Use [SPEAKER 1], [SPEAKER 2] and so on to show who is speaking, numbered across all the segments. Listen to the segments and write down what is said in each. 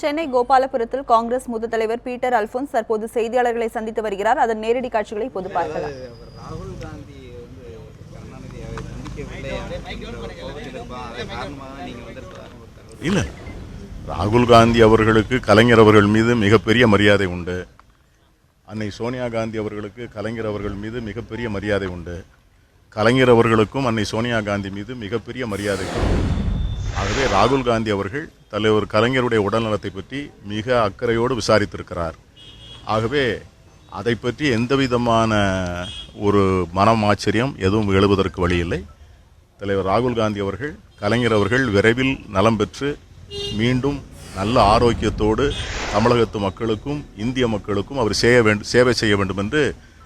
[SPEAKER 1] சென்னை கோபாலபுரத்தில் காங்கிரஸ் மூத்த தலைவர் பீட்டர் அல்போன்ஸ் தற்போது செய்தியாளர்களை சந்தித்து வருகிறார். அதன் நேரடி காட்சிகளை இப்போது பார்க்கலாம்.
[SPEAKER 2] ராகுல் காந்தி
[SPEAKER 3] இல்ல, ராகுல் காந்தி அவர்களுக்கு கலைஞர் அவர்கள் மீது மிகப்பெரிய மரியாதை உண்டு. அன்னை சோனியா காந்தி அவர்களுக்கு கலைஞர் அவர்கள் மீது மிகப்பெரிய மரியாதை உண்டு. கலைஞர் அவர்களுக்கும் அன்னை சோனியா காந்தி மீது மிகப்பெரிய மரியாதை உண்டு. ஆகவே ராகுல் காந்தி அவர்கள் தலைவர் கலைஞருடைய உடல்நலத்தை பற்றி மிக அக்கறையோடு விசாரித்திருக்கிறார். ஆகவே அதை பற்றி எந்த விதமான ஒரு மனம் ஆச்சரியம் எதுவும் எழுவதற்கு வழியில்லை. தலைவர் ராகுல் காந்தி அவர்கள் கலைஞர் அவர்கள் விரைவில் நலம் பெற்று மீண்டும் நல்ல ஆரோக்கியத்தோடு தமிழகத்து மக்களுக்கும் இந்திய மக்களுக்கும் அவர் சேவை செய்ய வேண்டும் என்று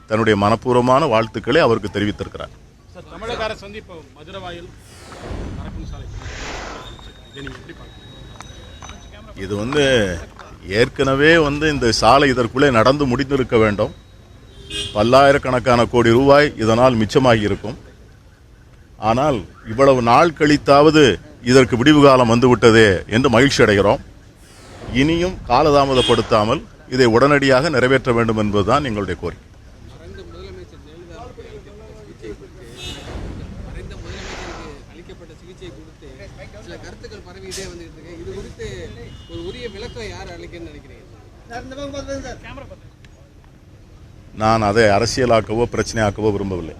[SPEAKER 3] தன்னுடைய மனப்பூர்வமான வாழ்த்துக்களை அவருக்கு தெரிவித்திருக்கிறார்.
[SPEAKER 4] தமிழக அரசு வந்து இப்போ மதுரவாயில்
[SPEAKER 3] இது ஏற்கனவே இந்த சாலை இதற்குள்ளே நடந்து முடிந்திருக்க வேண்டும். பல்லாயிரக்கணக்கான கோடி ரூபாய் இதனால் மிச்சமாகி இருக்கும். ஆனால் இவ்வளவு நாள் கழித்தாவது இதற்கு விடிவு காலம் வந்துவிட்டதே என்று மகிழ்ச்சி அடைகிறோம். இனியும் காலதாமதப்படுத்தாமல் இதை உடனடியாக நிறைவேற்ற வேண்டும் என்பதுதான் எங்களுடைய கோரிக்கை. நான் அதை அரசியலாக்கவோ பிரச்சனையாக்கவோ விரும்பவில்லை.